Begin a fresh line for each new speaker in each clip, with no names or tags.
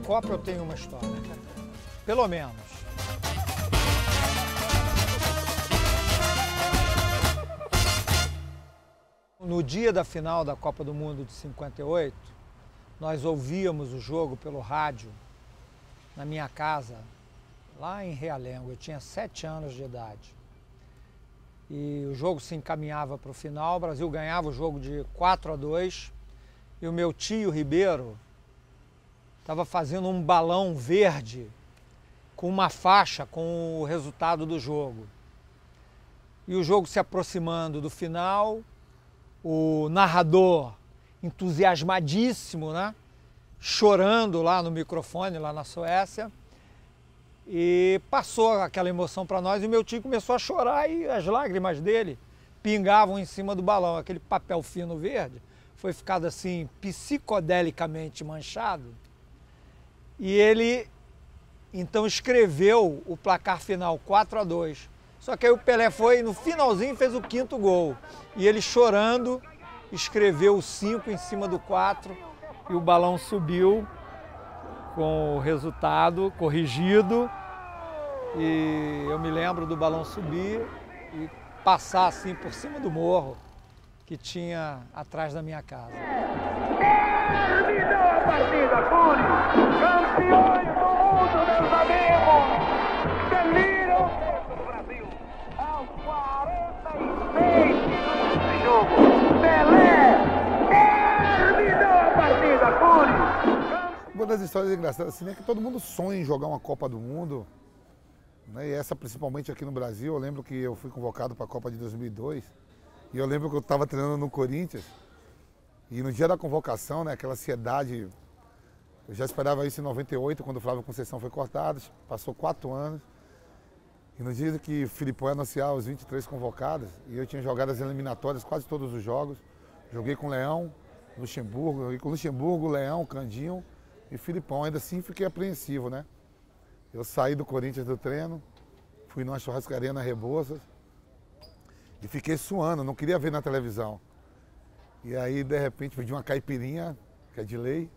Copa eu tenho uma história, pelo menos. No dia da final da Copa do Mundo de 58, nós ouvíamos o jogo pelo rádio na minha casa, lá em Realengo. Eu tinha 7 anos de idade. E o jogo se encaminhava para o final, o Brasil ganhava o jogo de 4-2 e o meu tio Ribeiro estava fazendo um balão verde com uma faixa com o resultado do jogo. E o jogo se aproximando do final, o narrador entusiasmadíssimo, né? Chorando lá no microfone, lá na Suécia, e passou aquela emoção para nós, e meu tio começou a chorar e as lágrimas dele pingavam em cima do balão. Aquele papel fino verde foi ficado assim psicodelicamente manchado, e ele então escreveu o placar final 4-2. Só que aí o Pelé foi no finalzinho e fez o 5º gol, e ele chorando escreveu o 5 em cima do 4 e o balão subiu com o resultado corrigido. E eu me lembro do balão subir e passar assim por cima do morro que tinha atrás da minha casa.
Terminou a partida, Curi! Campeões do mundo, meus amigos! Deliram o Brasil aos 46 minutos de jogo. Pelé terminou a partida, Curi!
Uma das histórias engraçadas assim, é que todo mundo sonha em jogar uma Copa do Mundo, né? E essa principalmente aqui no Brasil. Eu lembro que eu fui convocado para a Copa de 2002 e eu lembro que eu estava treinando no Corinthians e no dia da convocação, né, aquela ansiedade, eu já esperava isso em 98, quando o Flávio Conceição foi cortado, passou 4 anos. E no dia que o Filipão ia anunciar os 23 convocados, e eu tinha jogado as eliminatórias, quase todos os jogos, joguei com Leão, Luxemburgo, joguei com Luxemburgo, Leão, Candinho e Filipão. Ainda assim fiquei apreensivo, né? Eu saí do Corinthians do treino, fui numa churrascaria na Rebouças e fiquei suando, não queria ver na televisão. E aí, de repente, pedi uma caipirinha, que é de lei,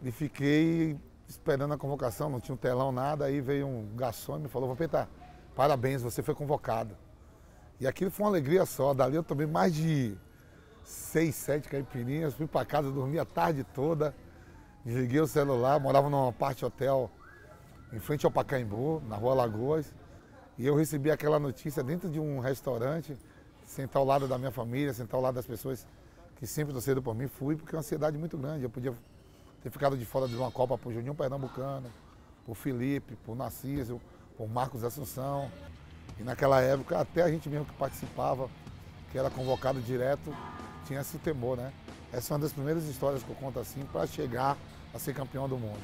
e fiquei esperando a convocação, não tinha um telão, nada. Aí veio um garçom e me falou: Vampeta, parabéns, você foi convocado. E aquilo foi uma alegria só. Dali eu tomei mais de 6, 7 caipirinhas, fui para casa, dormi a tarde toda, desliguei o celular, morava numa parte hotel em frente ao Pacaembu, na Rua Lagoas, e eu recebi aquela notícia dentro de um restaurante, sentar ao lado da minha família, sentar ao lado das pessoas que sempre torceram por mim. Fui porque é uma ansiedade muito grande. Eu podia ter ficado de fora de uma Copa por Juninho Pernambucano, por Felipe, por Narciso, por Marcos Assunção. E naquela época, até a gente mesmo que participava, que era convocado direto, tinha esse temor, né? Essa é uma das primeiras histórias que eu conto assim, para chegar a ser campeão do mundo.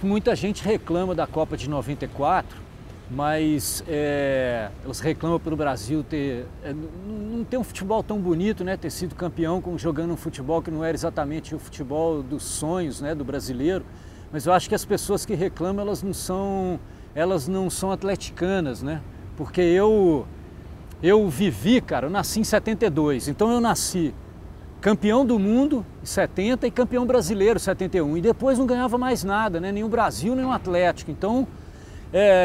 Muita gente reclama da Copa de 94, mas elas reclamam pelo Brasil não ter um futebol tão bonito, né? Ter sido campeão jogando um futebol que não era exatamente o futebol dos sonhos, né, do brasileiro. Mas eu acho que as pessoas que reclamam, elas não são atleticanas, né? Porque eu vivi, cara, eu nasci em 72, então eu nasci campeão do mundo em 70 e campeão brasileiro em 71. E depois não ganhava mais nada, né? Nem o Brasil, nem o Atlético. Então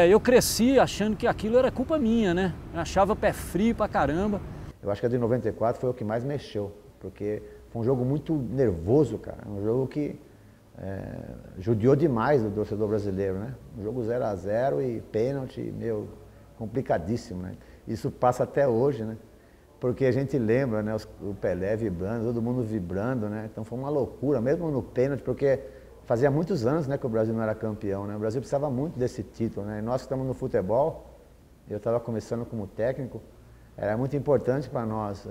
eu cresci achando que aquilo era culpa minha, né? Eu achava pé frio pra caramba.
Eu acho que a de 94 foi o que mais mexeu, porque foi um jogo muito nervoso, cara. Um jogo que judiou demais o torcedor brasileiro, né? Um jogo 0-0 e pênalti, meu, complicadíssimo, né? Isso passa até hoje, né? Porque a gente lembra, né, o Pelé vibrando, todo mundo vibrando, né? Então foi uma loucura, mesmo no pênalti, porque fazia muitos anos, né, que o Brasil não era campeão, né? O Brasil precisava muito desse título, né? E nós que estamos no futebol, eu estava começando como técnico, era muito importante para nós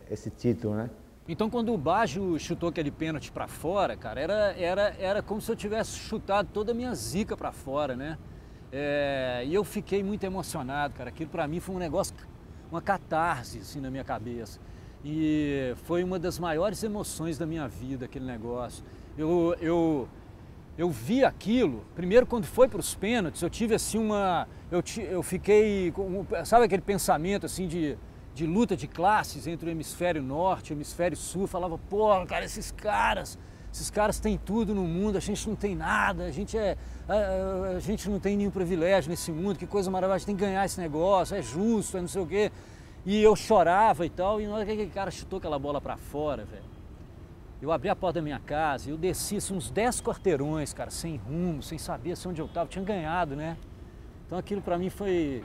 esse título, né?
Então quando o Baggio chutou aquele pênalti para fora, cara, era como se eu tivesse chutado toda a minha zica para fora, né? E eu fiquei muito emocionado, cara. Aquilo para mim foi um negócio, uma catarse assim na minha cabeça. E foi uma das maiores emoções da minha vida, aquele negócio. eu vi aquilo, primeiro quando foi para os pênaltis, eu tive assim eu fiquei, sabe aquele pensamento assim de luta de classes entre o hemisfério norte e o hemisfério sul, eu falava, pô, cara, esses caras têm tudo no mundo, a gente não tem nada, a gente não tem nenhum privilégio nesse mundo, que coisa maravilhosa, a gente tem que ganhar esse negócio, é justo, é não sei o quê. E eu chorava e tal, e na hora que aquele cara chutou aquela bola para fora, velho, eu abri a porta da minha casa, eu desci assim, uns 10 quarteirões, cara, sem rumo, sem saber assim, onde eu estava, tinha ganhado, né? Então aquilo para mim foi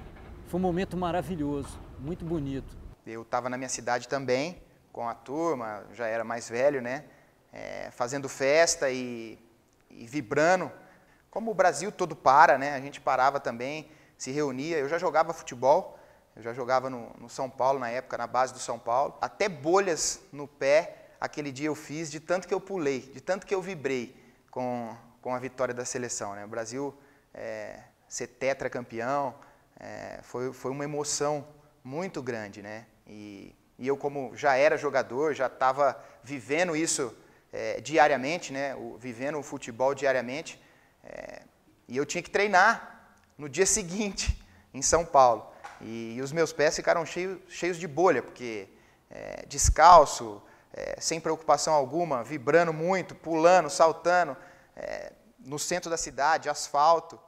um momento maravilhoso, muito bonito.
Eu estava na minha cidade também, com a turma, já era mais velho, né? Fazendo festa e vibrando. Como o Brasil todo para, né? A gente parava também, se reunia. Eu já jogava futebol, eu já jogava no São Paulo na época, na base do São Paulo. Até bolhas no pé, aquele dia eu fiz, de tanto que eu pulei, de tanto que eu vibrei com a vitória da seleção, né? O Brasil ser tetracampeão foi uma emoção muito grande, né? E eu, como já era jogador, já estava vivendo isso diariamente, né? Vivendo o futebol diariamente, e eu tinha que treinar no dia seguinte, em São Paulo. E os meus pés ficaram cheios de bolha, porque descalço, sem preocupação alguma, vibrando muito, pulando, saltando, no centro da cidade, asfalto.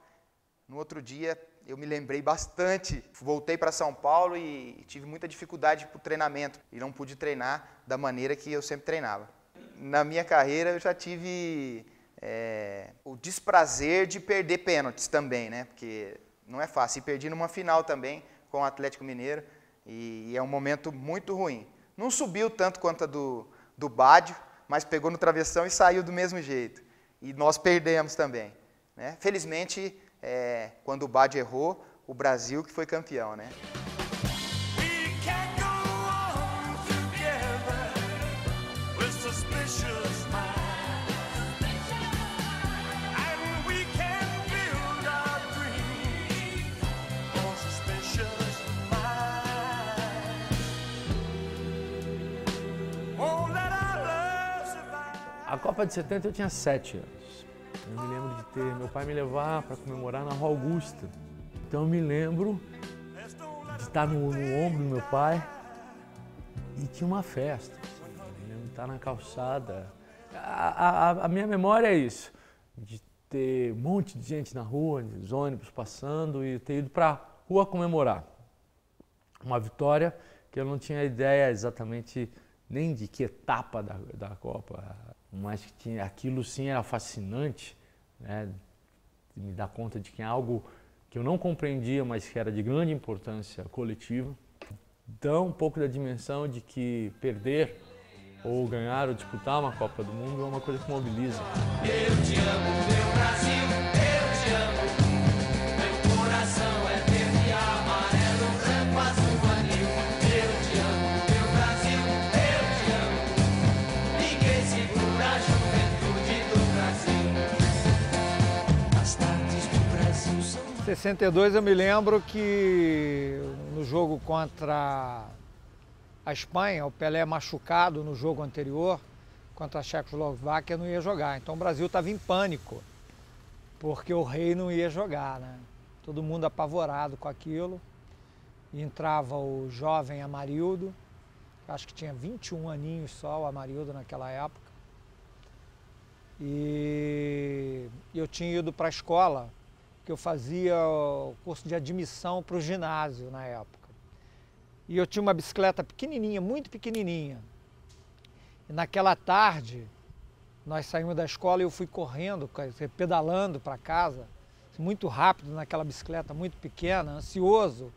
No outro dia, eu me lembrei bastante, voltei para São Paulo e tive muita dificuldade para o treinamento, e não pude treinar da maneira que eu sempre treinava. Na minha carreira, eu já tive o desprazer de perder pênaltis também, né? Porque não é fácil. E perdi numa final também com o Atlético Mineiro, e é um momento muito ruim. Não subiu tanto quanto a do Baggio, mas pegou no travessão e saiu do mesmo jeito. E nós perdemos também, né? Felizmente, quando o Baggio errou, o Brasil que foi campeão, né?
A Copa de 70 eu tinha 7 anos. Eu me lembro de meu pai me levar para comemorar na Rua Augusta. Então eu me lembro de estar no ombro do meu pai e tinha uma festa. Eu me lembro de estar na calçada. A minha memória é isso, de ter um monte de gente na rua, os ônibus passando e ter ido para a rua comemorar. Uma vitória que eu não tinha ideia exatamente nem de que etapa da Copa, mas que aquilo sim era fascinante, né? Me dar conta de que é algo que eu não compreendia, mas que era de grande importância coletiva. Dá um pouco da dimensão de que perder ou ganhar ou disputar uma Copa do Mundo é uma coisa que mobiliza.
Eu te amo, meu Brasil, eu te amo, meu coração é verde, amarelo, branco, azul, anil. Eu te amo, meu Brasil, eu te amo, ninguém segura a juventude do Brasil. As tardes do Brasil são...
Em 62 eu me lembro que no jogo contra a Espanha, o Pelé machucado no jogo anterior, contra a Checoslováquia, não ia jogar. Então o Brasil estava em pânico, porque o rei não ia jogar, né? Todo mundo apavorado com aquilo. E entrava o jovem Amarildo, acho que tinha 21 aninhos só, o Amarildo naquela época. E eu tinha ido para a escola, que eu fazia o curso de admissão para o ginásio na época. E eu tinha uma bicicleta pequenininha, muito pequenininha. E naquela tarde, nós saímos da escola e eu fui correndo, pedalando para casa, muito rápido naquela bicicleta muito pequena, ansioso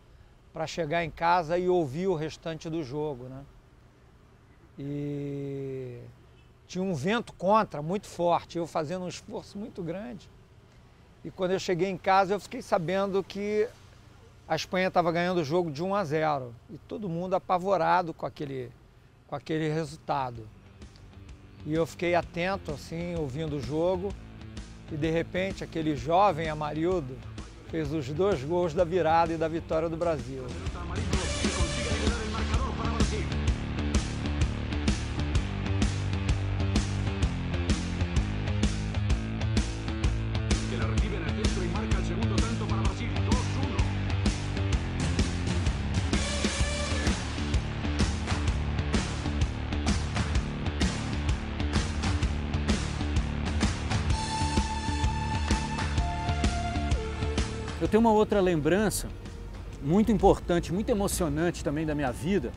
para chegar em casa e ouvir o restante do jogo, né? E tinha um vento contra, muito forte, eu fazendo um esforço muito grande. E quando eu cheguei em casa, eu fiquei sabendo que a Espanha estava ganhando o jogo de 1-0 e todo mundo apavorado com aquele resultado. E eu fiquei atento, assim, ouvindo o jogo, e de repente aquele jovem Amarildo fez os 2 gols da virada e da vitória do Brasil.
tenho uma outra lembrança muito importante, muito emocionante também da minha vida.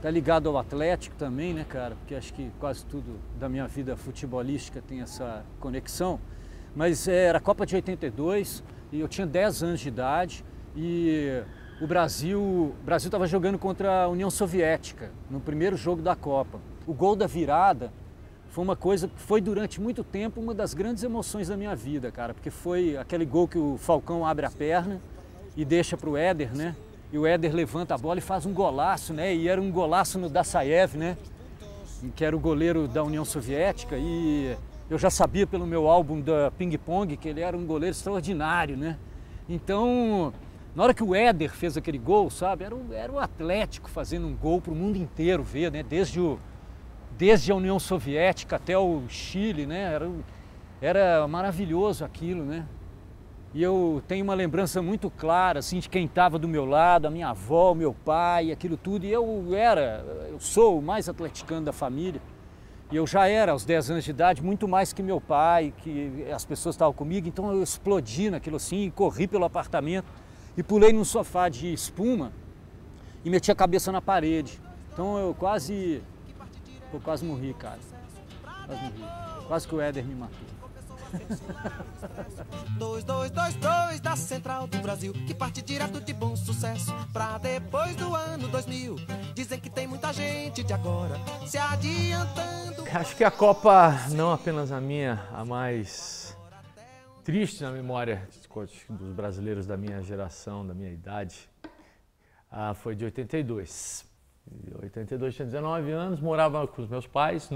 Tá ligado ao Atlético também, né, cara? Porque acho que quase tudo da minha vida futebolística tem essa conexão. Mas era a Copa de 82 e eu tinha 10 anos de idade e o Brasil estava jogando contra a União Soviética no primeiro jogo da Copa. O gol da virada foi uma coisa que foi durante muito tempo uma das grandes emoções da minha vida, cara, porque foi aquele gol que o Falcão abre a perna e deixa para o Éder, né? E o Éder levanta a bola e faz um golaço, né? E era um golaço no Dassaev, né? Que era o goleiro da União Soviética. E eu já sabia pelo meu álbum da Ping Pong que ele era um goleiro extraordinário, né? Então, na hora que o Éder fez aquele gol, sabe? Era o Atlético fazendo um gol para o mundo inteiro ver, né? Desde a União Soviética até o Chile, né? Era maravilhoso aquilo, né? E eu tenho uma lembrança muito clara, assim, de quem estava do meu lado, a minha avó, o meu pai, aquilo tudo. E eu sou o mais atleticano da família. E eu já era, aos 10 anos de idade, muito mais que meu pai, que as pessoas estavam comigo. Então eu explodi naquilo assim, corri pelo apartamento e pulei num sofá de espuma e meti a cabeça na parede. Então eu quase morri, cara. Quase morri. Quase que o Éder me matou.
2222 da Central do Brasil, que parte direto de Bom Sucesso pra depois do ano 2000. Dizem que tem muita gente de agora se adiantando.
Acho que a Copa, não apenas a minha, a mais triste na memória dos brasileiros da minha geração, da minha idade, foi de 82. Em 82 tinha 19 anos, morava com os meus pais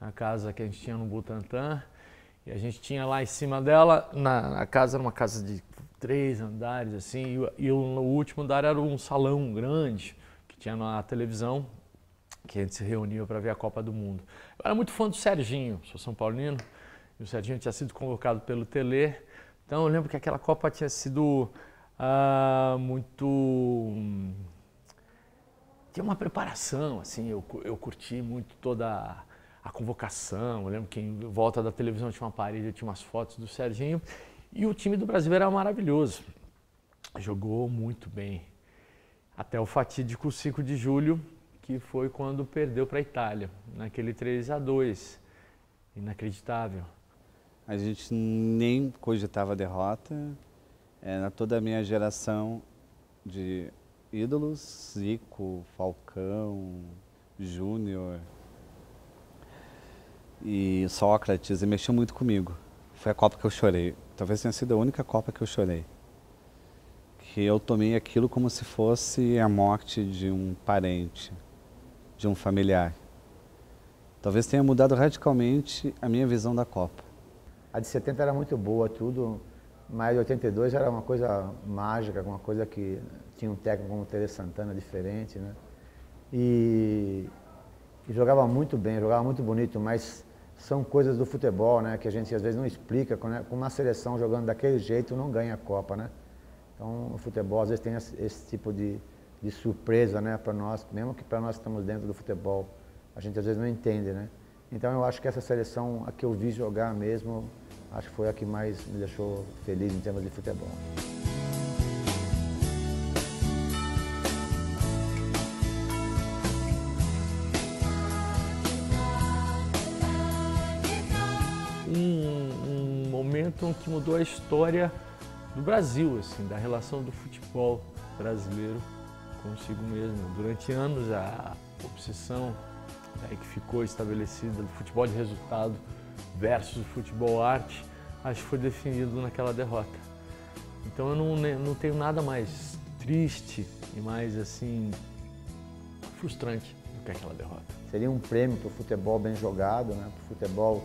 na casa que a gente tinha no Butantã. E a gente tinha lá em cima dela, na casa, era uma casa de 3 andares, assim, e o último andar era um salão grande, que tinha na televisão, que a gente se reunia para ver a Copa do Mundo. Eu era muito fã do Serginho, sou São Paulino, e o Serginho tinha sido convocado pelo Telê, então eu lembro que aquela Copa tinha sido tinha uma preparação, assim, eu curti muito toda a convocação. Eu lembro que em volta da televisão tinha uma parede, tinha umas fotos do Serginho. E o time do Brasil era maravilhoso. Jogou muito bem. Até o fatídico 5 de julho, que foi quando perdeu para a Itália, naquele 3-2. Inacreditável.
A gente nem cogitava a derrota. Era toda a minha geração de ídolos, Zico, Falcão, Júnior e Sócrates, e mexeu muito comigo. Foi a Copa que eu chorei. Talvez tenha sido a única Copa que eu chorei. Que eu tomei aquilo como se fosse a morte de um parente, de um familiar. Talvez tenha mudado radicalmente a minha visão da Copa.
A de 70 era muito boa, tudo, mas 82 era uma coisa mágica, uma coisa que tinha um técnico como o Tele Santana diferente, né? E jogava muito bem, jogava muito bonito, mas são coisas do futebol, né, que a gente às vezes não explica, né? Com uma seleção jogando daquele jeito não ganha a Copa, né? Então o futebol às vezes tem esse tipo de surpresa, né, para nós, mesmo que para nós que estamos dentro do futebol, a gente às vezes não entende, né? Então eu acho que essa seleção, a que eu vi jogar mesmo, acho que foi a que mais me deixou feliz em termos de futebol.
Um momento que mudou a história do Brasil, assim, da relação do futebol brasileiro consigo mesmo. Durante anos, a obsessão que ficou estabelecida do futebol de resultado versus o futebol arte, acho que foi definido naquela derrota. Então eu não tenho nada mais triste e mais assim frustrante do que aquela derrota.
Seria um prêmio para o futebol bem jogado, né? Para o futebol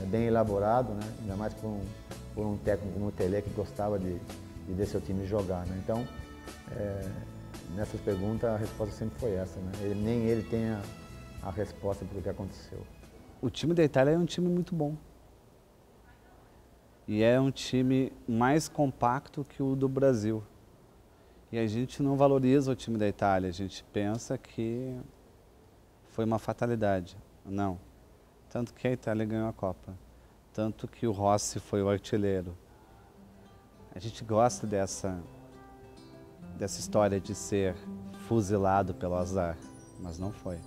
bem elaborado, né? Ainda mais por um técnico como o Telê, que gostava de ver seu time jogar, né? Então, nessas perguntas a resposta sempre foi essa, né? Nem ele tem a resposta para o que aconteceu.
O time da Itália é um time muito bom. E é um time mais compacto que o do Brasil. E a gente não valoriza o time da Itália, a gente pensa que foi uma fatalidade. Não. Tanto que a Itália ganhou a Copa. Tanto que o Rossi foi o artilheiro. A gente gosta dessa história de ser fuzilado pelo azar, mas não foi.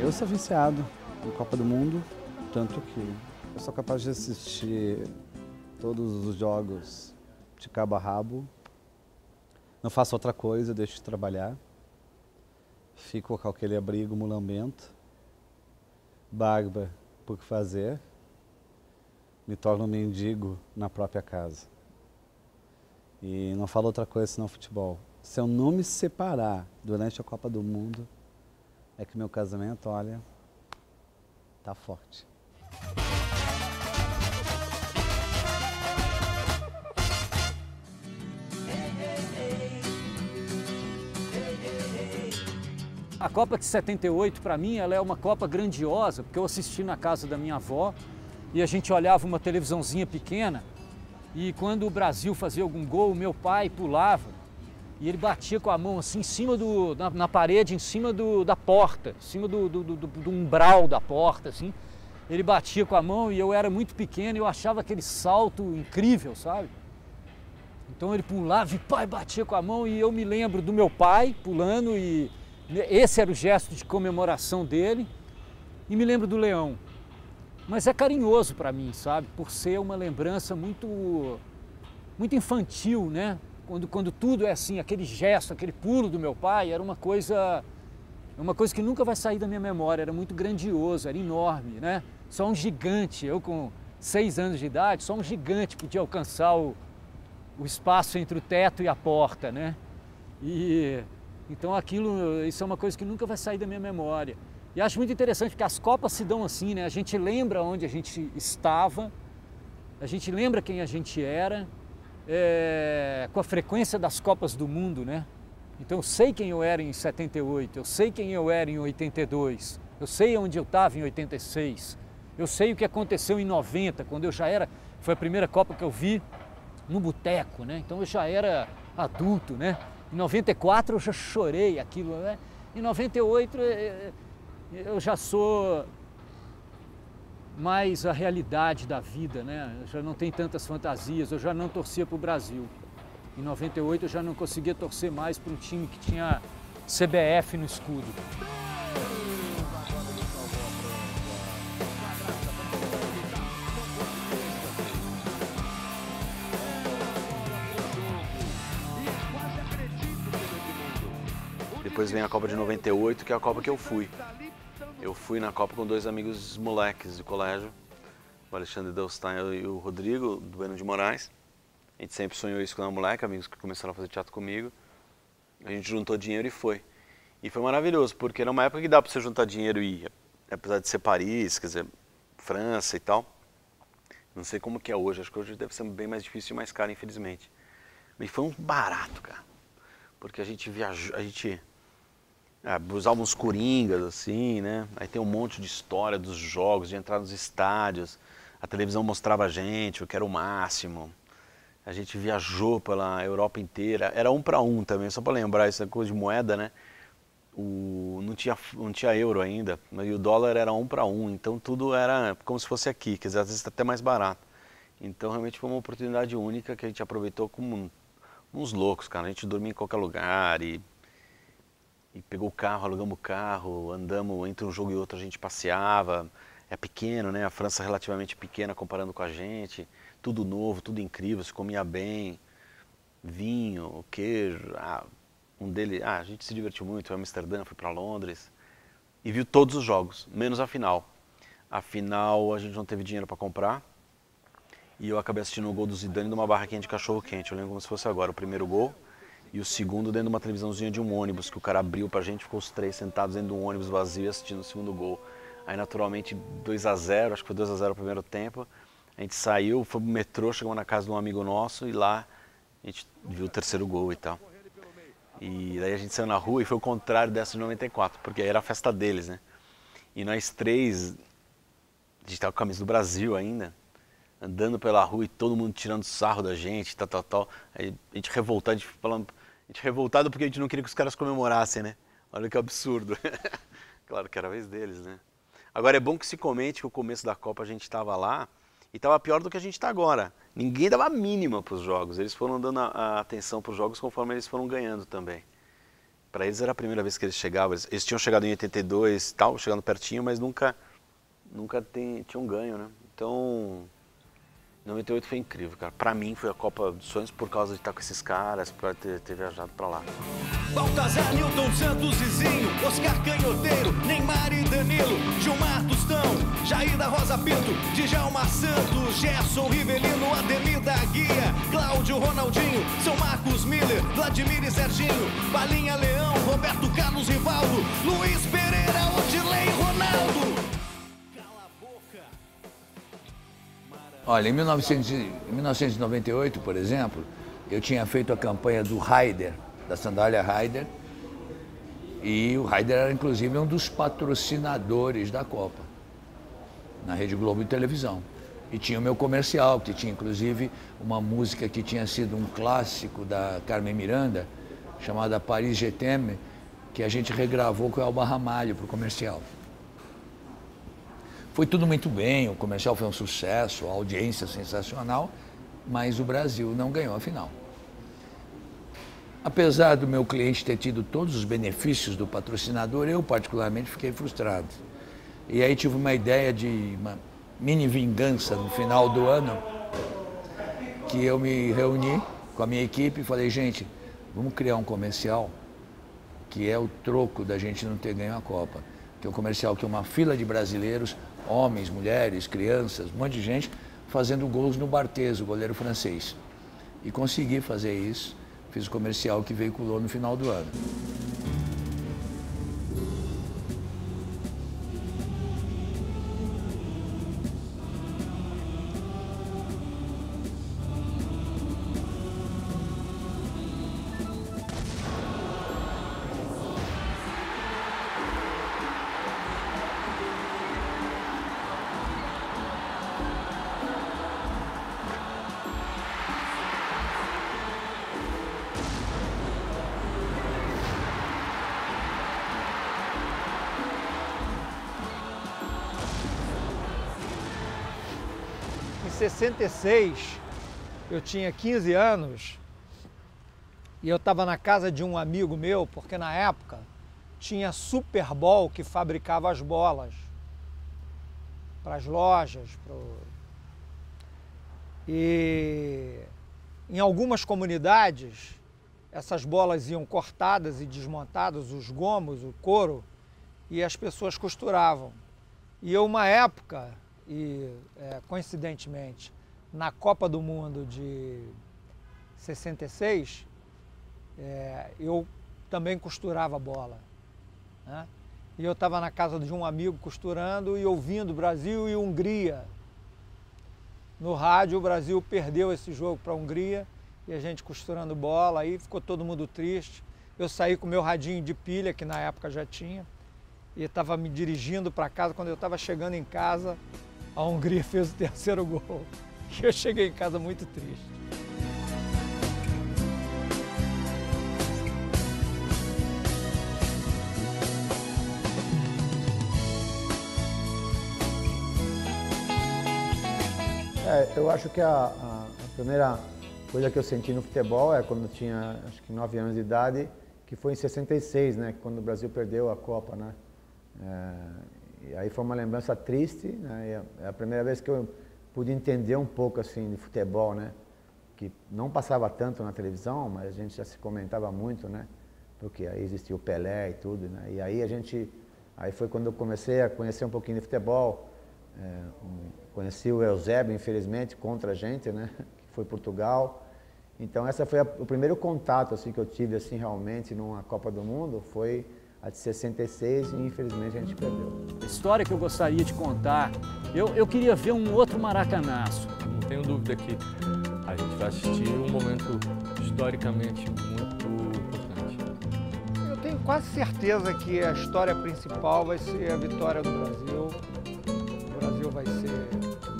Eu sou viciado em Copa do Mundo, tanto que eu sou capaz de assistir todos os jogos de cabo a rabo. Não faço outra coisa, deixo de trabalhar. Fico com aquele abrigo mulambento, barba por fazer, me torno um mendigo na própria casa. E não falo outra coisa senão futebol. Se eu não me separar durante a Copa do Mundo, é que meu casamento, olha, tá forte.
A Copa de 78, para mim, ela é uma Copa grandiosa, porque eu assisti na casa da minha avó e a gente olhava uma televisãozinha pequena e quando o Brasil fazia algum gol, meu pai pulava e ele batia com a mão assim em cima na parede, em cima da porta, em cima do umbral da porta, assim. Ele batia com a mão e eu era muito pequeno e eu achava aquele salto incrível, sabe? Então ele pulava e pai batia com a mão e eu me lembro do meu pai pulando e esse era o gesto de comemoração dele e me lembro do Leão. Mas é carinhoso para mim, sabe? Por ser uma lembrança muito infantil, né? Quando tudo é assim, aquele gesto, aquele pulo do meu pai, era uma coisa que nunca vai sair da minha memória, era muito grandioso, era enorme, né? Só um gigante, eu com 6 anos de idade, só um gigante podia alcançar o espaço entre o teto e a porta, né? Então isso é uma coisa que nunca vai sair da minha memória. E acho muito interessante porque as Copas se dão assim, né? A gente lembra onde a gente estava, a gente lembra quem a gente era, com a frequência das Copas do Mundo, né? Então eu sei quem eu era em 78, eu sei quem eu era em 82, eu sei onde eu estava em 86, eu sei o que aconteceu em 90, quando eu já era, foi a primeira Copa que eu vi no boteco, né? Então eu já era adulto, né? Em 94 eu já chorei aquilo, né? Em 98 eu já sou mais a realidade da vida, né? Eu já não tenho tantas fantasias, eu já não torcia para o Brasil. Em 98 eu já não conseguia torcer mais para um time que tinha CBF no escudo.
Depois vem a Copa de 98, que é a Copa que eu fui. Eu fui na Copa com 2 amigos moleques de colégio, o Alexandre Delstein e o Rodrigo, do Bueno de Moraes. A gente sempre sonhou isso quando era moleque, amigos que começaram a fazer teatro comigo. A gente juntou dinheiro e foi. E foi maravilhoso, porque era uma época que dá para você juntar dinheiro e ir. Apesar de ser Paris, quer dizer, França e tal. Não sei como que é hoje, acho que hoje deve ser bem mais difícil e mais caro, infelizmente. E foi um barato, cara. Porque a gente viajou, usava uns coringas, assim, né? Aí tem um monte de história dos jogos, de entrar nos estádios. A televisão mostrava a gente, o que era o máximo. A gente viajou pela Europa inteira. Era 1 para 1 também, só para lembrar, isso é coisa de moeda, né? Não tinha euro ainda, mas o dólar era 1 para 1, então tudo era como se fosse aqui, quer dizer, às vezes até mais barato. Então realmente foi uma oportunidade única que a gente aproveitou como uns loucos, cara. A gente dormia em qualquer lugar e pegou o carro, alugamos o carro, andamos entre um jogo e outro, a gente passeava. É pequeno, né? A França é relativamente pequena comparando com a gente. Tudo novo, tudo incrível, se comia bem. Vinho, queijo. A gente se divertiu muito, foi a Amsterdã, foi para Londres. E viu todos os jogos, menos a final. A final a gente não teve dinheiro para comprar. E eu acabei assistindo o gol do Zidane numa barraquinha de cachorro-quente. Eu lembro como se fosse agora, o primeiro gol. E o segundo dentro de uma televisãozinha de um ônibus, que o cara abriu pra gente, ficou os 3 sentados dentro de um ônibus vazio assistindo o segundo gol. Aí naturalmente 2-0, acho que foi 2-0 o primeiro tempo. A gente saiu, foi pro metrô, chegou na casa de um amigo nosso e lá a gente viu o terceiro gol e tal. E daí a gente saiu na rua e foi o contrário dessa de 94, porque aí era a festa deles, né? E nós 3, a gente tava com a camisa do Brasil ainda, andando pela rua e todo mundo tirando sarro da gente, tal. Aí a gente revoltado porque a gente não queria que os caras comemorassem, né? Olha que absurdo.
Claro que era a vez deles, né? Agora é bom que se comente que o começo da Copa a gente estava lá e estava pior do que a gente está agora. Ninguém dava a mínima para os jogos, eles foram dando a atenção para os jogos conforme eles foram ganhando também. Para eles era a primeira vez que eles chegavam, eles tinham chegado em 82 e tal, chegando pertinho, mas nunca tinham ganho, né? Então, 98 foi incrível, cara. Pra mim foi a Copa dos Sonhos por causa de estar com esses caras, por ter viajado pra lá.
Baltazar, Newton Santos, Zizinho, Oscar Canhoteiro, Neymar e Danilo, Gilmar Tostão, Jair da Rosa Pinto, Djalma Santos, Gerson Rivelino, Ademir da Guia, Cláudio Ronaldinho, São Marcos Miller, Vladimir e Serginho, Balinha Leão, Roberto Carlos Rivaldo, Luiz Pereira, Odilei Ronaldo.
Olha, em 1998, por exemplo, eu tinha feito a campanha do Raider, da sandália Raider, e o Raider era inclusive um dos patrocinadores da Copa, na Rede Globo de televisão. E tinha o meu comercial, que tinha inclusive uma música que tinha sido um clássico da Carmen Miranda, chamada Paris Je t'aime, que a gente regravou com o Elba Ramalho para o comercial. Foi tudo muito bem, o comercial foi um sucesso, a audiência sensacional, mas o Brasil não ganhou a final. Apesar do meu cliente ter tido todos os benefícios do patrocinador, eu particularmente fiquei frustrado. E aí tive uma ideia de uma mini vingança no final do ano, que eu me reuni com a minha equipe e falei, gente, vamos criar um comercial que é o troco da gente não ter ganho a Copa. Que é um comercial que é uma fila de brasileiros, homens, mulheres, crianças, um monte de gente, fazendo gols no Barthez, o goleiro francês. E consegui fazer isso, fiz o comercial que veiculou no final do ano.
Em 66, eu tinha 15 anos e eu estava na casa de um amigo meu, porque na época tinha Super Bowl que fabricava as bolas para as lojas. E em algumas comunidades, essas bolas iam cortadas e desmontadas, os gomos, o couro, e as pessoas costuravam. E eu, uma época, coincidentemente, na Copa do Mundo de 66, eu também costurava bola, né? E eu estava na casa de um amigo costurando e ouvindo Brasil e Hungria. No rádio, o Brasil perdeu esse jogo para a Hungria e a gente costurando bola, aí ficou todo mundo triste. Eu saí com o meu radinho de pilha, que na época já tinha, e estava me dirigindo para casa. Quando eu estava chegando em casa, a Hungria fez o terceiro gol. E eu cheguei em casa muito triste.
Eu acho que a primeira coisa que eu senti no futebol é quando eu tinha, acho que 9 anos de idade, que foi em 66, né, quando o Brasil perdeu a Copa, né? E aí foi uma lembrança triste, né? É a primeira vez que eu pude entender um pouco assim de futebol, né? Que não passava tanto na televisão, mas a gente já se comentava muito, né? Porque aí existia o Pelé e tudo, né? E aí foi quando eu comecei a conhecer um pouquinho de futebol. Conheci o Eusébio, infelizmente, contra a gente, né? Que foi Portugal. Então essa foi o primeiro contato assim que eu tive assim realmente numa Copa do Mundo, foi a de 66 e infelizmente a gente perdeu.
A história que eu gostaria de contar, eu queria ver um outro Maracanaço.
Não tenho dúvida que a gente vai assistir um momento historicamente muito importante.
Eu tenho quase certeza que a história principal vai ser a vitória do Brasil. O Brasil vai ser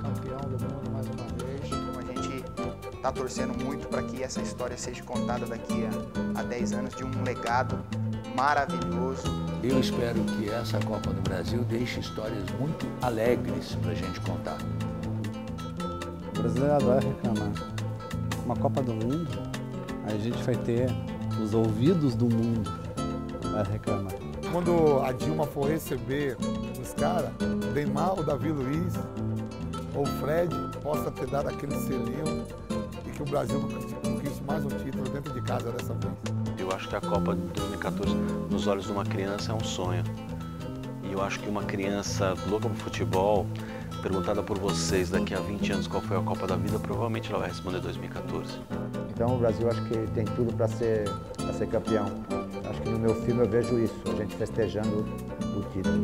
campeão do mundo mais uma vez.
Então a gente está torcendo muito para que essa história seja contada daqui a 10 anos, de um legado maravilhoso.
Eu espero que essa Copa do Brasil deixe histórias muito alegres para a gente contar.
O brasileiro adora reclamar. Uma Copa do Mundo, a gente vai ter os ouvidos do mundo para reclamar.
Quando a Dilma for receber os caras, Neymar, o Davi Luiz ou o Fred possa ter dado aquele selinho e que o Brasil conquiste mais um título dentro de casa dessa vez.
Eu acho que a Copa de 2014, nos olhos de uma criança, é um sonho. E eu acho que uma criança louca por futebol, perguntada por vocês daqui a 20 anos qual foi a Copa da vida, provavelmente ela vai responder 2014.
Então o Brasil acho que tem tudo para ser campeão. Acho que no meu filme eu vejo isso, a gente festejando o título.